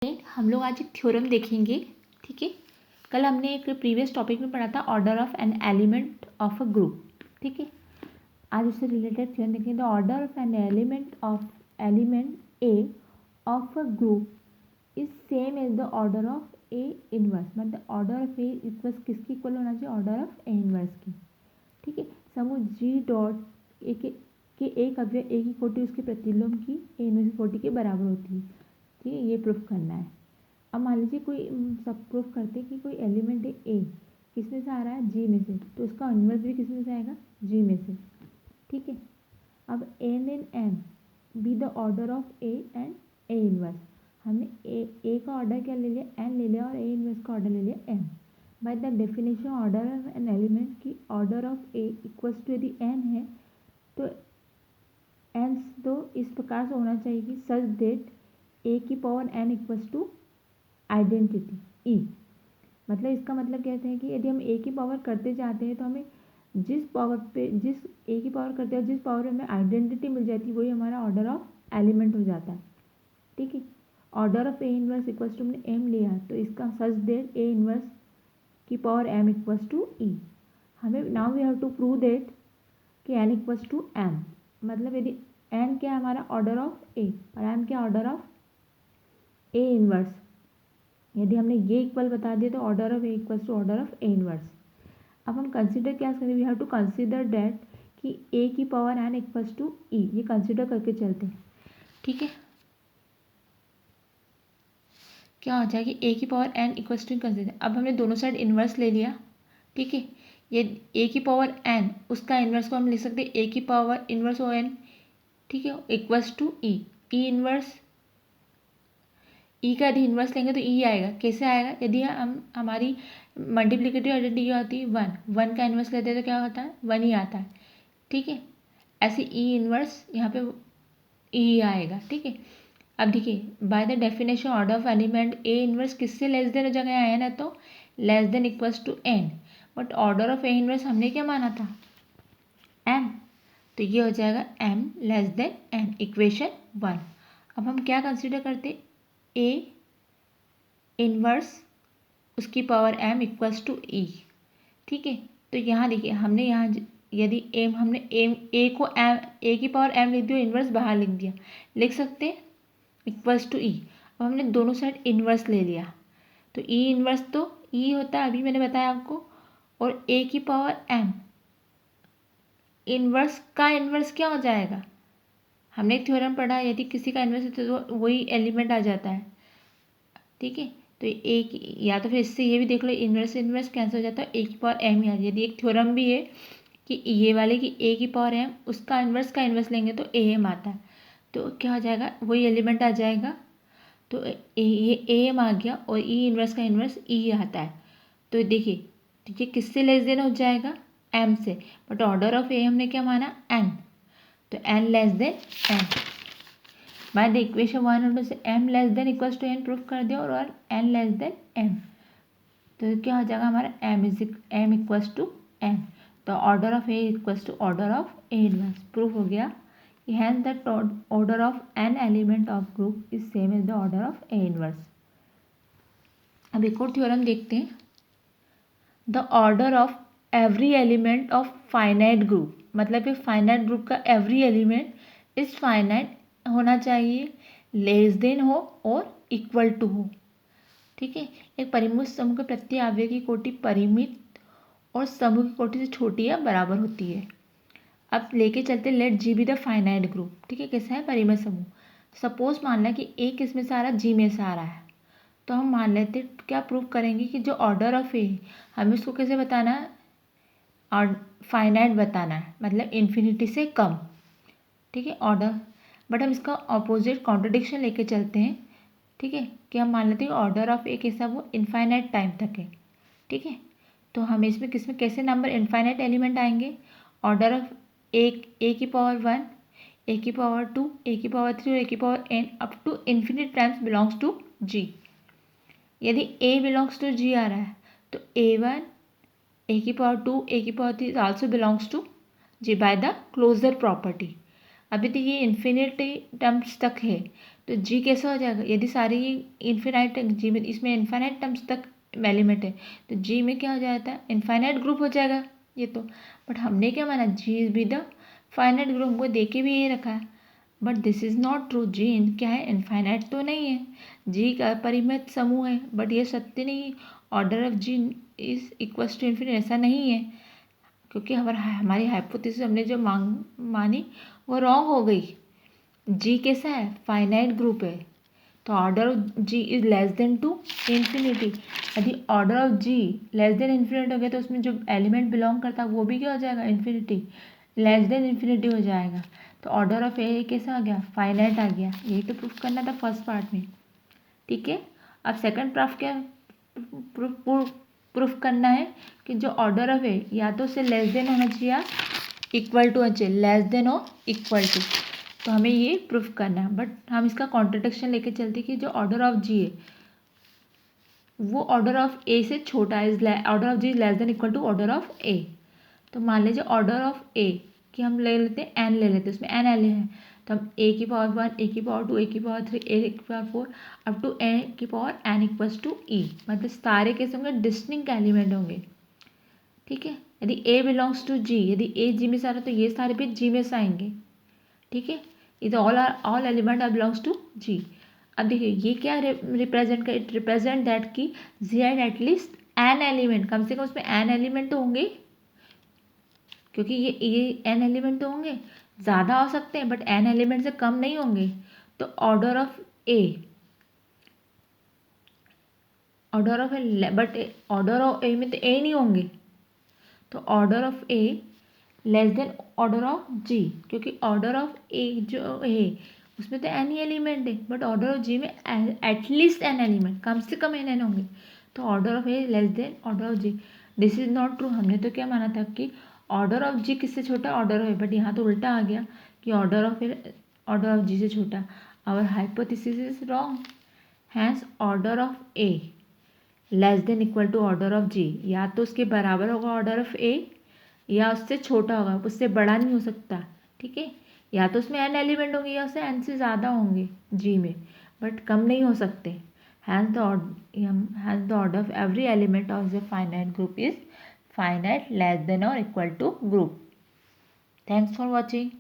हम लोग आज एक थ्योरम देखेंगे। ठीक है, कल हमने एक प्रीवियस टॉपिक में पढ़ा था order of an element of a group. ठीक है, आज उससे रिलेटेड थ्योरम देखेंगे। The order of an element A of a group is same as the order of A inverse. मतलब ऑर्डर ऑफ ए इक्वल्स किसकी इक्वल होना चाहिए? Order of A inverse की। ठीक है, समूह जी डॉट ए के एक अवयव ए की कोटि उसके प्रतिलोम की ए इनवर्स की कोटि के बराबर होती है। ठीक है, ये प्रूफ करना है। अब मान लीजिए कोई सब प्रूफ करते कि कोई एलिमेंट है ए, किस में से आ रहा है? जी में से, तो उसका इन्वर्स भी किस में से आएगा? जी में से। ठीक है, अब N in M be the order of A and A inverse. हमने ए का ऑर्डर क्या ले लिया? एन ले लिया, और ए इनवर्स का ऑर्डर ले लिया m. By the definition order of an element की order of A equals to यदि एन है तो एन तो इस प्रकार से होना चाहिए कि सच डेट ए की power N equals to identity e. मतलब इसका मतलब कहते हैं कि यदि हम ए की पावर करते जाते हैं तो हमें जिस पावर पे जिस ए की पावर करते हैं जिस पावर में हमें आइडेंटिटी मिल जाती है वही हमारा ऑर्डर ऑफ एलिमेंट हो जाता है। ठीक है, order of A inverse equals to हमने एम लिया तो इसका सच देट ए इनवर्स की power M equals to E. हमें now we have to prove that कि एन इक्वल्स टू एम। मतलब यदि एन क्या है? हमारा ऑर्डर ऑफ ए, और एम क्या? Order of A inverse. यदि हमने ये इक्वल बता दिया तो order of A equals to order of A inverse. अब हम कंसीडर क्या करें? We have to consider that कि ए की power N equals to E. ये कंसीडर करके चलते हैं। ठीक है, क्या हो जाएगी? ए की power N equals to consider. अब हमने दोनों साइड इन्वर्स ले लिया। ठीक है, ये ए की पावर एन उसका इन्वर्स को हम लिख सकते हैं ए की पावर इन्वर्स ओ एन। ठीक है, equals to e. E inverse e का यदि इन्वर्स लेंगे तो ई आएगा। कैसे आएगा? यदि हम हमारी मल्टीप्लिकेटिव आइडेंटिटी क्या होती है? वन का इन्वर्स लेते हैं तो क्या होता है? वन ही आता है। ठीक है, ऐसे ई इन्वर्स यहाँ पे ई आएगा। ठीक है, अब देखिए by the definition order of element a inverse किससे लेस देन जगह आया ना, तो less than equals to n. But order of a inverse हमने क्या माना था? एम। तो ये हो जाएगा m less than n, equation 1। अब हम क्या कंसिडर करते? ए इनवर्स उसकी power M equals to e. ठीक है, तो यहाँ देखिए हमने यहाँ यदि एम हमने एम ए को एम ए की पावर एम लिख दिया, इन्वर्स बाहर लिख दिया, लिख सकते हैं इक्वल्स टू ई। अब हमने दोनों साइड इन्वर्स ले लिया तो ई इन्वर्स तो ई होता है, अभी मैंने बताया आपको, और ए की पावर एम इन्वर्स का इन्वर्स क्या हो जाएगा? हमने एक थ्योरम पढ़ा, यदि किसी का इन्वर्स है तो वही एलिमेंट आ जाता है। ठीक है, तो एक या तो फिर इससे ये भी देख लो, इन्वर्स इन्वर्स कैंसिल हो जाता है, ए की पावर एम ही आ जाए। यदि एक थ्योरम भी है कि ये वाले की ए की पावर एम उसका इन्वर्स का इन्वर्स लेंगे तो ए एम आता है, तो क्या हो जाएगा? वही एलिमेंट आ जाएगा। तो ये ए एम आ गया और ई इन्वर्स का इन्वर्स ई आता है। तो देखिए ये किससे लेस देन हो जाएगा? एम से। बट ऑर्डर ऑफ ए हमने क्या माना? एन, तो n less than n. By the equation 1 से m less than equals to n proof कर दिया, और एन लेस देन एम। तो क्या हो जाएगा हमारा? M equals to n. तो order of A equals to order of A inverse. Proof हो गया कि hence the order of an element of group is same as the order of A inverse. अब एक और थ्योरम देखते हैं। The order of every element of finite group, मतलब एक फाइनाइट ग्रुप का एवरी एलिमेंट इज फाइनाइट होना चाहिए, लेस देन हो और इक्वल टू हो। ठीक है, एक परिमित समूह के प्रत्येक अवयव की कोटि परिमित और समूह की कोटि से छोटी या बराबर होती है। अब लेके चलते let G be the finite group. ठीक है, कैसा है? परिमित समूह। सपोज मान लें कि ए किस में से आ रहा है? जी में से आ रहा है। तो हम मान लेते क्या प्रूव करेंगे कि जो ऑर्डर ऑफ ए हमें उसको कैसे बताना है? और फाइनाइट बताना है, मतलब इन्फिनिटी से कम। ठीक है, ऑर्डर। बट हम इसका ऑपोजिट कॉन्ट्रडिक्शन लेके चलते हैं। ठीक है, कि हम मान लेते हैं ऑर्डर ऑफ ए कैसा? वो इनफाइनाइट टाइम तक है। ठीक है, तो हमें इसमें किसमें कैसे नंबर इनफाइनाइट एलिमेंट आएंगे? ऑर्डर ऑफ ए की पावर 1, ए की पावर 2, ए की पावर 3 और ए की power n up to infinite times belongs to G. यदि ए बिलोंग्स टू जी आ रहा है तो A1 ए की पावर 2 ए की power 3 also belongs to G by the closure property. अभी तो ये इन्फिनिटी टर्म्स तक है, तो जी कैसा हो जाएगा, यदि सारी इन्फिनाइट जी में, इसमें इन्फाइनाइट टर्म्स तक एलिमेंट है तो जी में क्या हो जाता है, इनफाइनाइट ग्रुप हो जाएगा ये तो। बट हमने क्या माना, G is be the finite group, हमको दे के भी ये रखा है। But this is not true, G इन क्या है, इनफाइनाइट तो नहीं है, जी का परिमित समूह है, बट ये सत्य नहीं है। Order of G is equals to infinity, ऐसा नहीं है, क्योंकि हमारी हाइपोथेसिस हमने जो मानी वो रॉन्ग हो गई। जी कैसा है, फाइनाइट ग्रुप है, तो order of G is less than to infinity. यदि order of G less than infinity हो गया तो उसमें जो एलिमेंट बिलोंग करता है वो भी क्या हो जाएगा, इन्फिनिटी, लेस देन इन्फिनिटी हो जाएगा। तो ऑर्डर ऑफ ए कैसा आ गया, फाइनाइट आ गया। यही तो प्रूफ करना था फर्स्ट पार्ट में, ठीक है। अब सेकंड प्रूफ क्या प्रूफ करना है कि जो ऑर्डर ऑफ ए या तो उससे लेस देन होना चाहिए या इक्वल टू होना चाहिए, लेस देन और इक्वल टू, तो हमें ये प्रूफ करना है। बट हम इसका कॉन्ट्रडिक्शन लेके चलते कि जो ऑर्डर ऑफ जी है वो ऑर्डर ऑफ ए से छोटा है, order of G less than equal to order of a. तो मान लीजिए ऑर्डर ऑफ ए कि हम ले लेते हैं एन ले लेते हैं, उसमें एन एल है, तो हम ए की पावर 1, ए की पावर 2, ए की पावर 3, ए की पावर 4 अप टू ए की पावर एन इक्वल्स टू ई, मतलब सारे कैसे होंगे, डिस्टिंक्ट एलिमेंट होंगे, ठीक है। यदि ए बिलोंग्स टू जी, यदि ए जी में से आ रहा है तो ये सारे भी जी में से आएंगे, ठीक है। It all element are belongs to G. अब देखिए ये क्या रिप्रेजेंट कर, इट रिप्रेजेंट दैट कि जी हैड एटलीस्ट एन एलिमेंट, कम से कम उसमें एन एलिमेंट तो होंगे, क्योंकि ये एन एलिमेंट तो होंगे, ज़्यादा हो सकते हैं बट एन एलिमेंट से कम नहीं होंगे। तो order of a but order of a में तो ए नहीं होंगे, तो order of a less than order of G, क्योंकि ऑर्डर ऑफ ए जो है उसमें तो एन ही एलिमेंट है, बट ऑर्डर ऑफ जी में एटलीस्ट एन एलिमेंट, कम से कम एन होंगे, तो order of a less than order of G. This is not true, हमने तो क्या माना था कि ऑर्डर ऑफ जी किससे छोटा, ऑर्डर ऑफ, बट यहाँ तो उल्टा आ गया कि ऑर्डर ऑफ जी से छोटा। Our hypothesis is wrong, hence order of a less than equal to order of G, या तो उसके बराबर होगा ऑर्डर ऑफ ए या उससे छोटा होगा, उससे बड़ा नहीं हो सकता, ठीक है। या तो उसमें एन एलिमेंट होंगे या उससे एन से ज़्यादा होंगे जी में, बट कम नहीं हो सकते। Hence the order of every element of the finite group is finite less than और equal to group. Thanks for watching.